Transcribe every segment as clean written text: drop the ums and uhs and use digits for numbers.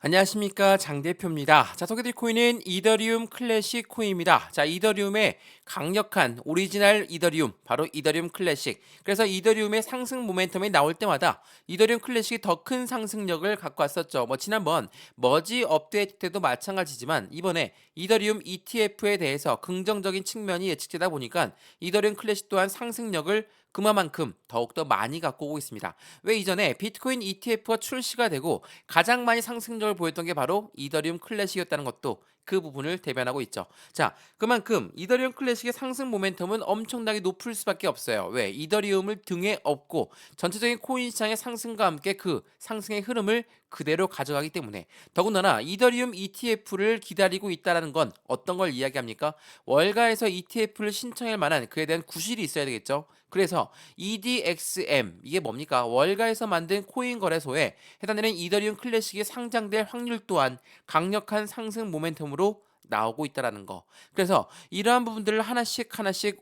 안녕하십니까, 장 대표입니다. 자, 소개드릴 코인은 이더리움 클래식 코인입니다. 자, 이더리움의 강력한 오리지널 이더리움, 바로 이더리움 클래식. 그래서 이더리움의 상승 모멘텀이 나올 때마다 이더리움 클래식이 더 큰 상승력을 갖고 왔었죠. 지난번 머지 업데이트 때도 마찬가지지만 이번에 이더리움 ETF에 대해서 긍정적인 측면이 예측되다 보니까 이더리움 클래식 또한 상승력을 그만큼 더욱더 많이 갖고 오고 있습니다. 왜 이전에 비트코인 ETF가 출시가 되고 가장 많이 상승력을 보였던 게 바로 이더리움 클래식이었다는 것도 그 부분을 대변하고 있죠. 자, 그만큼 이더리움 클래식의 상승 모멘텀은 엄청나게 높을 수밖에 없어요. 왜? 이더리움을 등에 업고 전체적인 코인 시장의 상승과 함께 그 상승의 흐름을 그대로 가져가기 때문에 더군다나 이더리움 ETF를 기다리고 있다는 건 어떤 걸 이야기합니까? 월가에서 ETF를 신청할 만한 그에 대한 구실이 있어야 되겠죠. 그래서 EDXM 이게 뭡니까? 월가에서 만든 코인 거래소에 해당되는 이더리움 클래식이 상장될 확률 또한 강력한 상승 모멘텀으로 나오고 있다라는 거. 그래서 이러한 부분들을 하나씩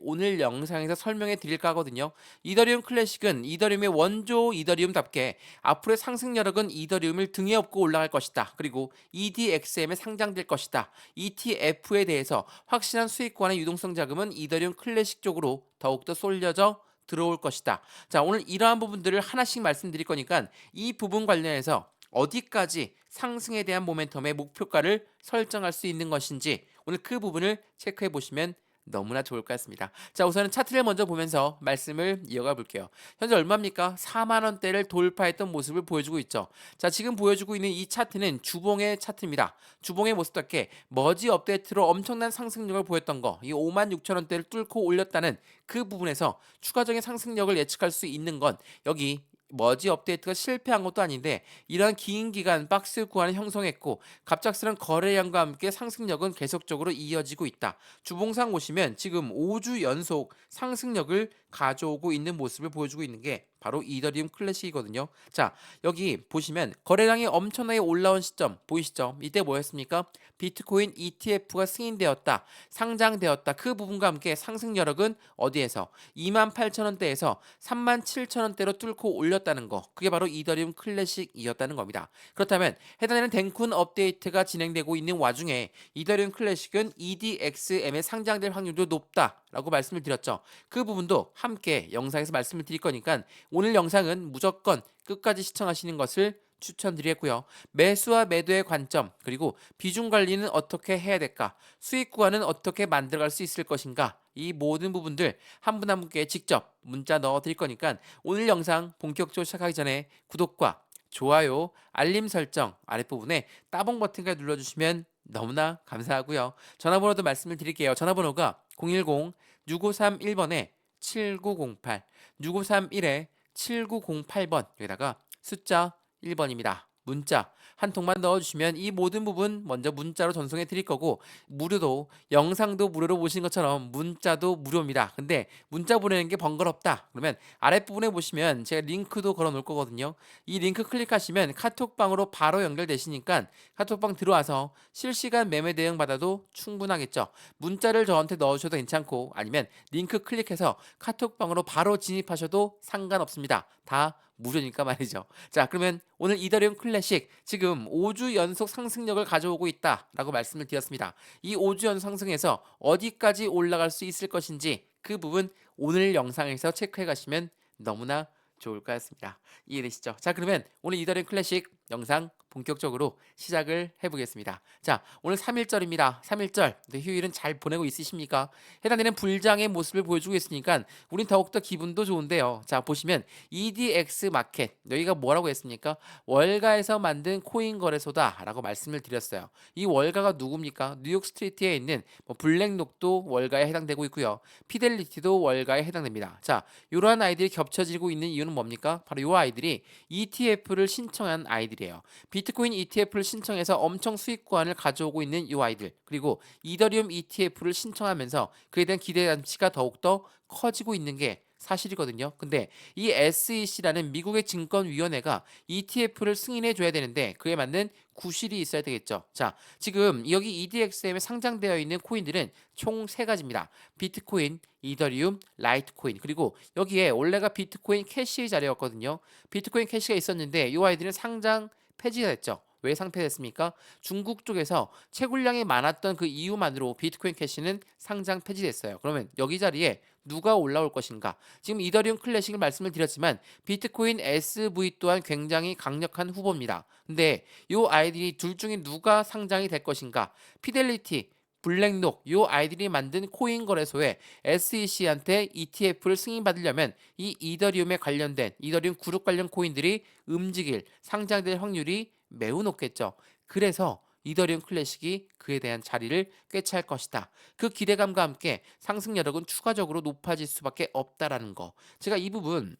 오늘 영상에서 설명해 드릴까 하거든요. 이더리움 클래식은 이더리움의 원조 이더리움답게 앞으로의 상승 여력은 이더리움을 등에 업고 올라갈 것이다. 그리고 EDXM에 상장될 것이다. ETF에 대해서 확실한 수익권의 유동성 자금은 이더리움 클래식 쪽으로 더욱더 쏠려져 들어올 것이다. 자, 오늘 이러한 부분들을 하나씩 말씀드릴 거니까 이 부분 관련해서 어디까지 상승에 대한 모멘텀의 목표가를 설정할 수 있는 것인지 오늘 그 부분을 체크해 보시면 너무나 좋을 것 같습니다. 자, 우선은 차트를 먼저 보면서 말씀을 이어가 볼게요. 현재 얼마입니까? 4만 원대를 돌파했던 모습을 보여주고 있죠. 자, 지금 보여주고 있는 이 차트는 주봉의 차트입니다. 주봉의 모습답게 머지 업데이트로 엄청난 상승력을 보였던 거, 이 5만 6천 원대를 뚫고 올렸다는 그 부분에서 추가적인 상승력을 예측할 수 있는 건 여기 머지 업데이트가 실패한 것도 아닌데 이러한 긴 기간 박스 구간을 형성했고 갑작스런 거래량과 함께 상승력은 계속적으로 이어지고 있다. 주봉상 보시면 지금 5주 연속 상승력을 가져오고 있는 모습을 보여주고 있는 게 바로 이더리움 클래식이거든요. 자, 여기 보시면 거래량이 엄청나게 올라온 시점 보이시죠? 이때 뭐였습니까? 비트코인 ETF가 승인되었다, 상장되었다. 그 부분과 함께 상승 여력은 어디에서 28,000원대에서 37,000원대로 뚫고 올렸다는 거. 그게 바로 이더리움 클래식이었다는 겁니다. 그렇다면 해당되는 덴쿤 업데이트가 진행되고 있는 와중에 이더리움 클래식은 EDXM에 상장될 확률도 높다라고 말씀을 드렸죠. 그 부분도 함께 영상에서 말씀을 드릴 거니까 오늘 영상은 무조건 끝까지 시청하시는 것을 추천드리겠고요. 매수와 매도의 관점, 그리고 비중 관리는 어떻게 해야 될까? 수익 구간은 어떻게 만들어갈 수 있을 것인가? 이 모든 부분들 한 분 한 분께 직접 문자 넣어 드릴 거니까 오늘 영상 본격적으로 시작하기 전에 구독과 좋아요, 알림 설정 아랫부분에 따봉 버튼까지 눌러주시면 너무나 감사하고요. 전화번호도 말씀을 드릴게요. 전화번호가 010-6531번에 7908, 6531에 7908번, 여기다가 숫자 1번입니다. 문자 한 통만 넣어주시면 이 모든 부분 먼저 문자로 전송해 드릴 거고, 무료도 영상도 무료로 보신 것처럼 문자도 무료입니다. 근데 문자 보내는 게 번거롭다 그러면 아랫부분에 보시면 제가 링크도 걸어 놓을 거거든요. 이 링크 클릭하시면 카톡방으로 바로 연결되시니까 카톡방 들어와서 실시간 매매 대응 받아도 충분하겠죠. 문자를 저한테 넣어주셔도 괜찮고 아니면 링크 클릭해서 카톡방으로 바로 진입하셔도 상관없습니다. 다 무료니까 말이죠. 자, 그러면 오늘 이더리움 클래식 지금 5주 연속 상승력을 가져오고 있다라고 말씀을 드렸습니다. 이 5주 연속 상승에서 어디까지 올라갈 수 있을 것인지 그 부분 오늘 영상에서 체크해 가시면 너무나 좋을 것 같습니다. 이해되시죠? 자, 그러면 오늘 이더리움 클래식 영상 본격적으로 시작을 해보겠습니다. 자, 오늘 3일절입니다. 3일절 휴일은 잘 보내고 있으십니까? 해당되는 불장의 모습을 보여주고 있으니까 우린 더욱더 기분도 좋은데요. 자, 보시면 EDX 마켓 여기가 뭐라고 했습니까? 월가에서 만든 코인 거래소다 라고 말씀을 드렸어요. 이 월가가 누굽니까? 뉴욕 스트리트에 있는 블랙록도 월가에 해당되고 있고요. 피델리티도 월가에 해당됩니다. 자, 이러한 아이들이 겹쳐지고 있는 이유는 뭡니까? 바로 이 아이들이 ETF를 신청한 아이들이에요. 비트코인 ETF를 신청해서 엄청 수익 구간을 가져오고 있는 이 아이들, 그리고 이더리움 ETF를 신청하면서 그에 대한 기대감치가 더욱더 커지고 있는 게 사실이거든요. 근데 이 SEC라는 미국의 증권위원회가 ETF를 승인해 줘야 되는데 그에 맞는 구실이 있어야 되겠죠. 자, 지금 여기 EDXM에 상장되어 있는 코인들은 총 3가지입니다. 비트코인, 이더리움, 라이트코인, 그리고 여기에 원래가 비트코인 캐시 자리였거든요. 비트코인 캐시가 있었는데 이 아이들은 상장 폐지가 됐죠. 왜 상폐됐습니까? 중국 쪽에서 채굴량이 많았던 그 이유만으로 비트코인 캐시는 상장 폐지됐어요. 그러면 여기 자리에 누가 올라올 것인가? 지금 이더리움 클래식을 말씀을 드렸지만 비트코인 SV 또한 굉장히 강력한 후보입니다. 근데 이 아이들이 둘 중에 누가 상장이 될 것인가? 피델리티, 블랙록 요 아이들이 만든 코인 거래소에 SEC한테 ETF를 승인받으려면 이 이더리움에 관련된 이더리움 그룹 관련 코인들이 움직일 상장될 확률이 매우 높겠죠. 그래서 이더리움 클래식이 그에 대한 자리를 꿰찰 것이다. 그 기대감과 함께 상승 여력은 추가적으로 높아질 수밖에 없다라는 거. 제가 이 부분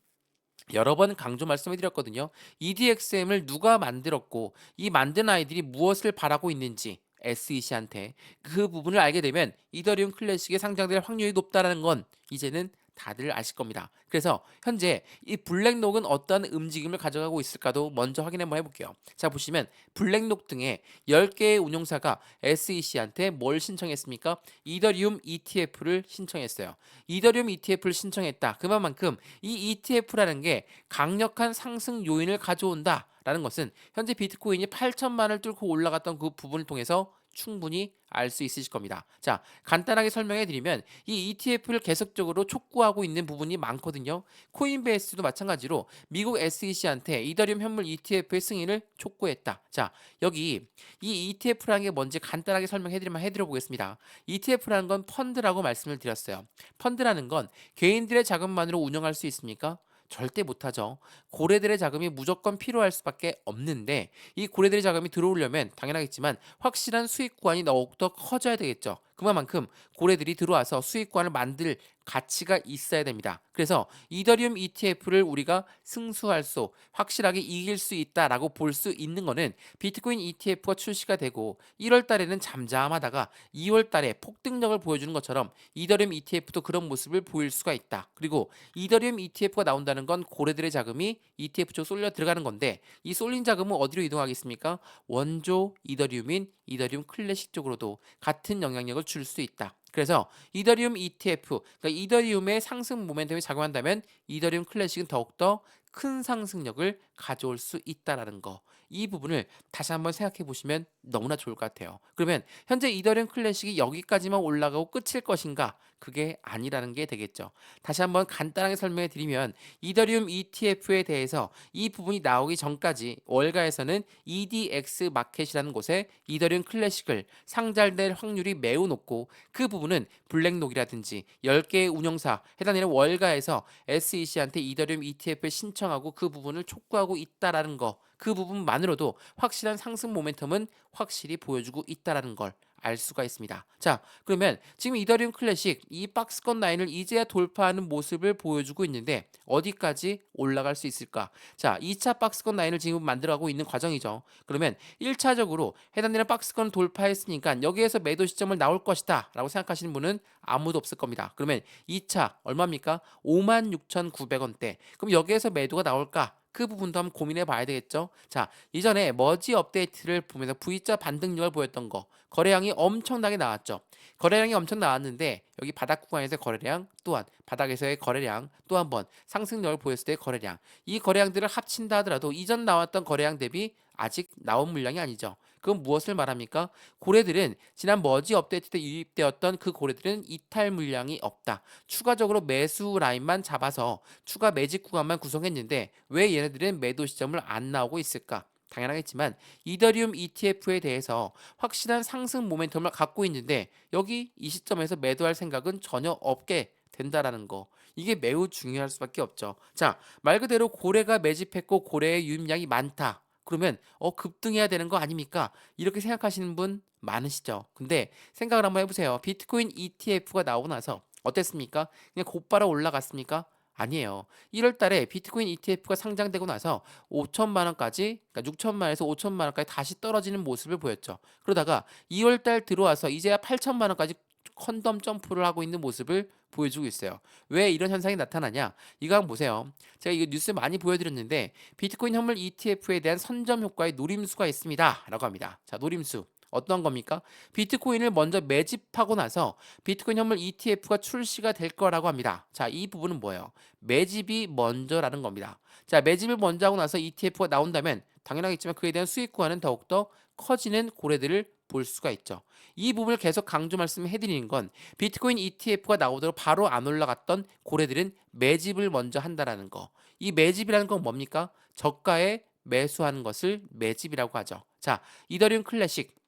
여러 번 강조 말씀을 드렸거든요. EDXM을 누가 만들었고 이 만든 아이들이 무엇을 바라고 있는지 SEC한테 그 부분을 알게 되면 이더리움 클래식에 상장될 확률이 높다는 건 이제는 다들 아실 겁니다. 그래서 현재 이 블랙록은 어떤 움직임을 가져가고 있을까도 먼저 확인 한번 해볼게요. 자, 보시면 블랙록 등의 10개의 운용사가 SEC한테 뭘 신청했습니까? 이더리움 ETF를 신청했어요. 이더리움 ETF를 신청했다. 그만큼 이 ETF라는 게 강력한 상승 요인을 가져온다. 라는 것은 현재 비트코인이 8천만을 뚫고 올라갔던 그 부분을 통해서 충분히 알 수 있으실 겁니다. 자, 간단하게 설명해 드리면 이 ETF를 계속적으로 촉구하고 있는 부분이 많거든요. 코인베이스도 마찬가지로 미국 SEC한테 이더리움 현물 ETF의 승인을 촉구했다. 자, 여기 이 ETF라는 게 뭔지 간단하게 설명해 드려 보겠습니다. ETF라는 건 펀드라고 말씀을 드렸어요. 펀드라는 건 개인들의 자금만으로 운영할 수 있습니까? 절대 못하죠. 고래들의 자금이 무조건 필요할 수밖에 없는데 이 고래들의 자금이 들어오려면 당연하겠지만 확실한 수익권이 더욱더 커져야 되겠죠. 그만큼 고래들이 들어와서 수익권을 만들 가치가 있어야 됩니다. 그래서 이더리움 ETF를 우리가 승수할 수, 확실하게 이길 수 있다라고 볼 수 있는 거는 비트코인 ETF가 출시가 되고 1월 달에는 잠잠하다가 2월 달에 폭등력을 보여주는 것처럼 이더리움 ETF도 그런 모습을 보일 수가 있다. 그리고 이더리움 ETF가 나온다는 건 고래들의 자금이 ETF 쪽 쏠려 들어가는 건데 이 쏠린 자금은 어디로 이동하겠습니까? 원조 이더리움인 이더리움 클래식 쪽으로도 같은 영향력을 줄 수 있다. 그래서 이더리움 ETF, 그러니까 이더리움의 상승 모멘텀이 작용한다면 이더리움 클래식은 더욱더 큰 상승력을 가져올 수 있다라는 거. 이 부분을 다시 한번 생각해 보시면 너무나 좋을 것 같아요. 그러면 현재 이더리움 클래식이 여기까지만 올라가고 끝일 것인가? 그게 아니라는 게 되겠죠. 다시 한번 간단하게 설명해 드리면 이더리움 ETF에 대해서 이 부분이 나오기 전까지 월가에서는 EDX 마켓이라는 곳에 이더리움 클래식을 상장될 확률이 매우 높고 그 부분은 블랙록이라든지 10개의 운영사 해당되는 월가에서 SEC한테 이더리움 ETF를 신청하고 그 부분을 촉구하고 있다라는 거. 그 부분만으로도 확실한 상승 모멘텀은 확실히 보여주고 있다라는 걸 알 수가 있습니다. 자, 그러면 지금 이더리움 클래식 이 박스권 라인을 이제야 돌파하는 모습을 보여주고 있는데 어디까지 올라갈 수 있을까? 자, 2차 박스권 라인을 지금 만들어가고 있는 과정이죠. 그러면 1차적으로 해당되는 박스권을 돌파했으니까 여기에서 매도 시점을 나올 것이다 라고 생각하시는 분은 아무도 없을 겁니다. 그러면 2차 얼마입니까? 56,900원대. 그럼 여기에서 매도가 나올까? 그 부분도 한번 고민해 봐야 되겠죠. 자, 이전에 머지 업데이트를 보면서 V자 반등력을 보였던 거 거래량이 엄청나게 나왔죠. 거래량이 엄청 나왔는데 여기 바닥 구간에서의 거래량 또한 바닥에서의 거래량 또 한 번 상승력을 보였을 때의 거래량 이 거래량들을 합친다 하더라도 이전 나왔던 거래량 대비 아직 나온 물량이 아니죠. 그건 무엇을 말합니까? 고래들은 지난 머지 업데이트 때 유입되었던 그 고래들은 이탈 물량이 없다. 추가적으로 매수 라인만 잡아서 추가 매집 구간만 구성했는데 왜 얘네들은 매도 시점을 안 나오고 있을까? 당연하겠지만 이더리움 ETF에 대해서 확실한 상승 모멘텀을 갖고 있는데 여기 이 시점에서 매도할 생각은 전혀 없게 된다라는 거. 이게 매우 중요할 수밖에 없죠. 자, 말 그대로 고래가 매집했고 고래의 유입량이 많다. 그러면 급등해야 되는 거 아닙니까? 이렇게 생각하시는 분 많으시죠. 근데 생각을 한번 해보세요. 비트코인 ETF가 나오고 나서 어땠습니까? 그냥 곧바로 올라갔습니까? 아니에요. 1월 달에 비트코인 ETF가 상장되고 나서 5천만 원까지, 그러니까 6천만 원에서 5천만 원까지 다시 떨어지는 모습을 보였죠. 그러다가 2월 달 들어와서 이제야 8천만 원까지 컨덤 점프를 하고 있는 모습을 보여주고 있어요. 왜 이런 현상이 나타나냐? 이거 한번 보세요. 제가 이거 뉴스 많이 보여드렸는데 비트코인 현물 ETF에 대한 선점 효과의 노림수가 있습니다. 라고 합니다. 자, 노림수. 어떤 겁니까? 비트코인을 먼저 매집하고 나서 비트코인 현물 ETF가 출시가 될 거라고 합니다. 자, 이 부분은 뭐예요? 매집이 먼저라는 겁니다. 자, 매집을 먼저 하고 나서 ETF가 나온다면 당연하겠지만 그에 대한 수익과는 더욱더 커지는 고래들을 볼 수가 있죠. 이 부분을 계속 강조 말씀해드리는 건 비트코인 ETF가 나오도록 바로 안 올라갔던 고래들은 매집을 먼저 한다라는 거. 이 매집이라는 건 뭡니까? 저가에 매수하는 것을 매집이라고 하죠. 자, 이더리움 클래식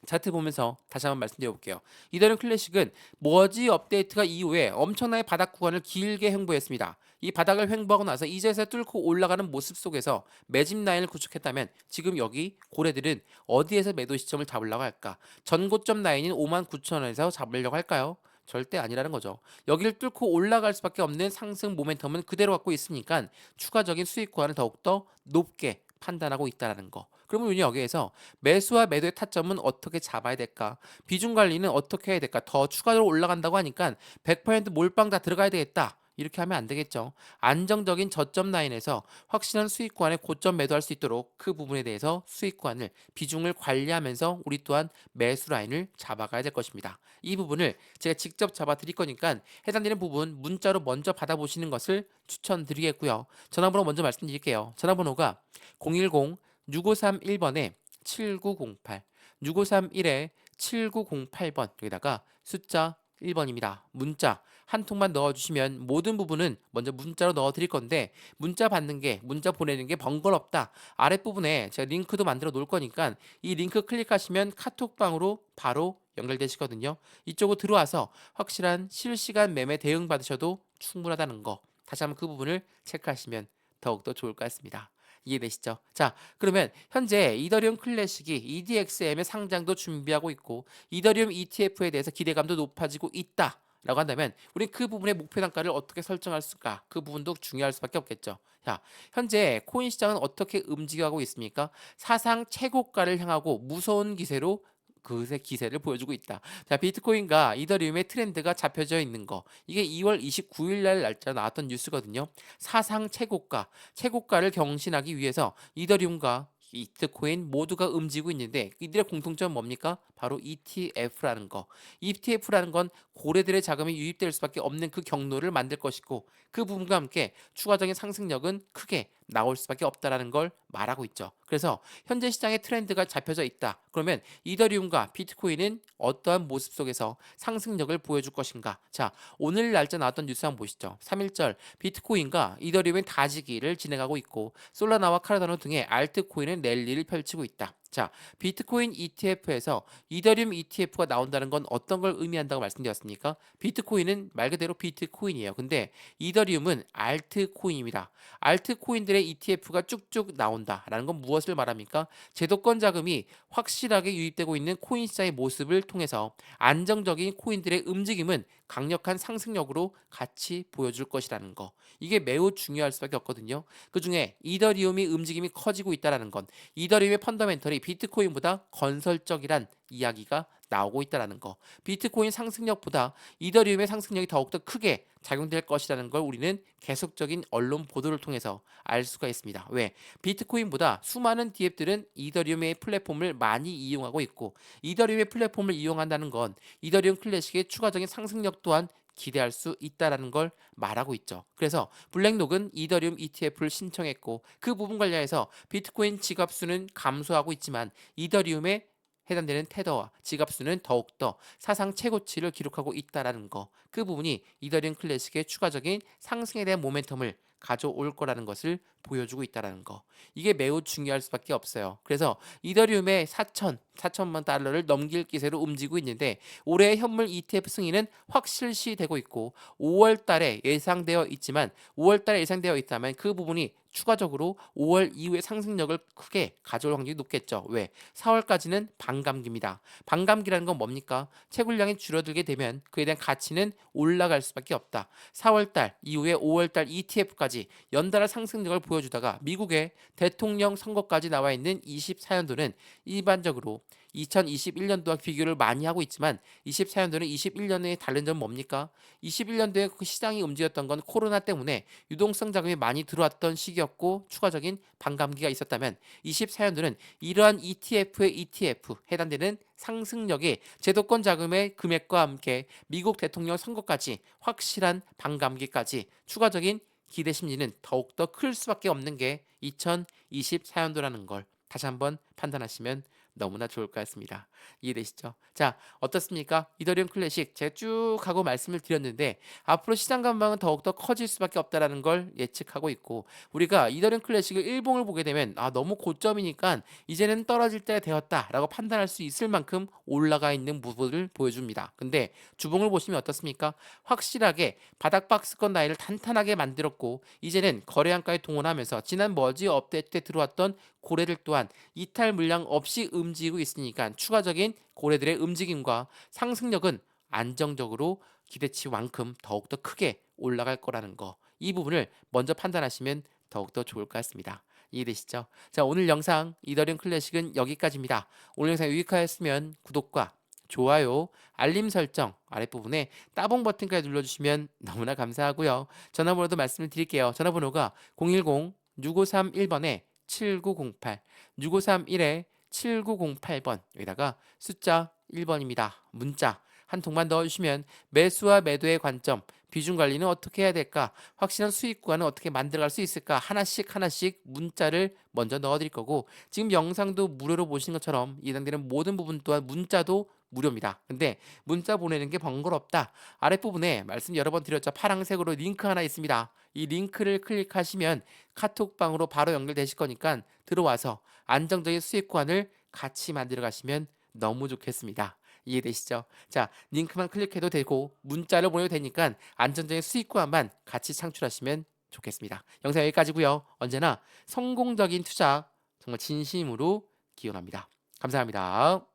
차트 보면서 다시 한번 말씀드려 볼게요. 이더리움 클래식은 머지 업데이트가 이후에 엄청나게 바닥 구간을 길게 횡보했습니다. 이 바닥을 횡보하고 나서 이제서 뚫고 올라가는 모습 속에서 매집 라인을 구축했다면 지금 여기 고래들은 어디에서 매도 시점을 잡으려고 할까? 전고점 라인인 59,000원에서 잡으려고 할까요? 절대 아니라는 거죠. 여기를 뚫고 올라갈 수밖에 없는 상승 모멘텀은 그대로 갖고 있으니까 추가적인 수익 구간을 더욱더 높게 판단하고 있다는 거. 그러면 우리 여기에서 매수와 매도의 타점은 어떻게 잡아야 될까? 비중 관리는 어떻게 해야 될까? 더 추가적으로 올라간다고 하니까 100% 몰빵 다 들어가야 되겠다. 이렇게 하면 안 되겠죠. 안정적인 저점 라인에서 확실한 수익 구간에 고점 매도할 수 있도록 그 부분에 대해서 수익 구간을 비중을 관리하면서 우리 또한 매수 라인을 잡아가야 될 것입니다. 이 부분을 제가 직접 잡아 드릴 거니까 해당되는 부분 문자로 먼저 받아보시는 것을 추천드리겠고요. 전화번호 먼저 말씀드릴게요. 전화번호가 010-6531번에 7908, 6531에 7908번, 여기다가 숫자 1번입니다. 문자 한 통만 넣어주시면 모든 부분은 먼저 문자로 넣어드릴 건데 문자 보내는 게 번거롭다. 아랫부분에 제가 링크도 만들어 놓을 거니까 이 링크 클릭하시면 카톡방으로 바로 연결되시거든요. 이쪽으로 들어와서 확실한 실시간 매매 대응 받으셔도 충분하다는 거. 다시 한번 그 부분을 체크하시면 더욱더 좋을 것 같습니다. 이해되시죠? 자, 그러면 현재 이더리움 클래식이 EDXM의 상장도 준비하고 있고 이더리움 ETF에 대해서 기대감도 높아지고 있다. 라고 한다면 우리는 그 부분의 목표 단가를 어떻게 설정할 수가 그 부분도 중요할 수밖에 없겠죠. 자, 현재 코인 시장은 어떻게 움직여가고 있습니까? 사상 최고가를 향하고 무서운 기세로 그새 기세를 보여주고 있다. 자, 비트코인과 이더리움의 트렌드가 잡혀져 있는 거. 이게 2월 29일 날 날짜 나왔던 뉴스거든요. 사상 최고가를 경신하기 위해서 이더리움과 비트코인 모두가 움직이고 있는데 이들의 공통점은 뭡니까? 바로 ETF라는 거. ETF라는 건 고래들의 자금이 유입될 수밖에 없는 그 경로를 만들 것이고 그 부분과 함께 추가적인 상승력은 크게 나올 수밖에 없다라는 걸 말하고 있죠. 그래서 현재 시장의 트렌드가 잡혀져 있다. 그러면 이더리움과 비트코인은 어떠한 모습 속에서 상승력을 보여줄 것인가? 자, 오늘 날짜 나왔던 뉴스 한번 보시죠. 3일절 비트코인과 이더리움의 다지기를 진행하고 있고 솔라나와 카르다노 등의 알트코인은 랠리를 펼치고 있다. 자, 비트코인 ETF에서 이더리움 ETF가 나온다는 건 어떤 걸 의미한다고 말씀드렸습니까? 비트코인은 말 그대로 비트코인이에요. 근데 이더리움은 알트코인입니다. 알트코인들의 ETF가 쭉쭉 나온다라는 건 무엇을 말합니까? 제도권 자금이 확실하게 유입되고 있는 코인 시장의 모습을 통해서 안정적인 코인들의 움직임은 강력한 상승력으로 같이 보여줄 것이라는 거. 이게 매우 중요할 수밖에 없거든요. 그중에 이더리움이 움직임이 커지고 있다는 건 이더리움의 펀더멘털이 비트코인보다 건설적이란 이야기가 나오고 있다는 거. 비트코인 상승력보다 이더리움의 상승력이 더욱더 크게 작용될 것이라는 걸 우리는 계속적인 언론 보도를 통해서 알 수가 있습니다. 왜? 비트코인보다 수많은 DApp들은 이더리움의 플랫폼을 많이 이용하고 있고 이더리움의 플랫폼을 이용한다는 건 이더리움 클래식의 추가적인 상승력 또한 기대할 수 있다라는 걸 말하고 있죠. 그래서 블랙록은 이더리움 ETF를 신청했고 그 부분 관련해서 비트코인 지갑수는 감소하고 있지만 이더리움의 해당되는 테더와 지갑수는 더욱더 사상 최고치를 기록하고 있다라는 거. 그 부분이 이더리움 클래식의 추가적인 상승에 대한 모멘텀을 가져올 거라는 것을 보여주고 있다라는 거. 이게 매우 중요할 수밖에 없어요. 그래서 이더리움의 4천만 달러를 넘길 기세로 움직이고 있는데 올해의 현물 ETF 승인은 확실시되고 있고 5월 달에 예상되어 있지만 5월 달에 예상되어 있다면 그 부분이 추가적으로 5월 이후에 상승력을 크게 가져올 확률이 높겠죠. 왜? 4월까지는 반감기입니다. 반감기라는 건 뭡니까? 채굴량이 줄어들게 되면 그에 대한 가치는 올라갈 수밖에 없다. 4월달 이후에 5월달 ETF까지 연달아 상승력을 보여주다가 미국의 대통령 선거까지 나와 있는 24년도는 일반적으로 2021년도와 비교를 많이 하고 있지만 24년도는 21년에 다른 점은 뭡니까? 21년도에 그 시장이 움직였던 건 코로나 때문에 유동성 자금이 많이 들어왔던 시기였고 추가적인 반감기가 있었다면 24년도는 이러한 ETF의 ETF 해당되는 상승력이 제도권 자금의 금액과 함께 미국 대통령 선거까지 확실한 반감기까지 추가적인 기대 심리는 더욱더 클 수밖에 없는 게 2024년도라는 걸 다시 한번 판단하시면 너무나 좋을 것 같습니다. 이해되시죠? 자, 어떻습니까? 이더리움 클래식 제가 쭉 하고 말씀을 드렸는데 앞으로 시장 전망은 더욱더 커질 수밖에 없다라는 걸 예측하고 있고 우리가 이더리움 클래식을 일봉을 보게 되면 너무 고점이니까 이제는 떨어질 때가 되었다라고 판단할 수 있을 만큼 올라가 있는 부분을 보여줍니다. 근데 주봉을 보시면 어떻습니까? 확실하게 바닥 박스권 라인을 탄탄하게 만들었고 이제는 거래량까지 동원하면서 지난 머지 업데이트 때 들어왔던 고래들 또한 이탈 물량 없이 움직이고 있으니까 추가적인 고래들의 움직임과 상승력은 안정적으로 기대치만큼 더욱더 크게 올라갈 거라는 거. 이 부분을 먼저 판단하시면 더욱더 좋을 것 같습니다. 이해되시죠? 자, 오늘 영상 이더리움 클래식은 여기까지입니다. 오늘 영상 유익하였으면 구독과 좋아요, 알림 설정 아랫부분에 따봉 버튼까지 눌러주시면 너무나 감사하고요. 전화번호도 말씀을 드릴게요. 전화번호가 010-6531번에 7908, 6531에 7908번 여기다가 숫자 1번입니다. 문자 한 통만 넣어주시면 매수와 매도의 관점, 비중 관리는 어떻게 해야 될까, 확실한 수익 구간은 어떻게 만들어갈 수 있을까 하나씩 하나씩 문자를 먼저 넣어드릴 거고 지금 영상도 무료로 보시는 것처럼 이해당되는 모든 부분 또한 문자도 무료입니다. 근데 문자 보내는 게 번거롭다. 아랫부분에 말씀 여러 번 드렸죠. 파란색으로 링크 하나 있습니다. 이 링크를 클릭하시면 카톡방으로 바로 연결되실 거니까 들어와서 안정적인 수익 구간을 같이 만들어 가시면 너무 좋겠습니다. 이해되시죠? 자, 링크만 클릭해도 되고 문자를 보내도 되니까 안정적인 수익 구간만 같이 창출하시면 좋겠습니다. 영상 여기까지고요. 언제나 성공적인 투자 정말 진심으로 기원합니다. 감사합니다.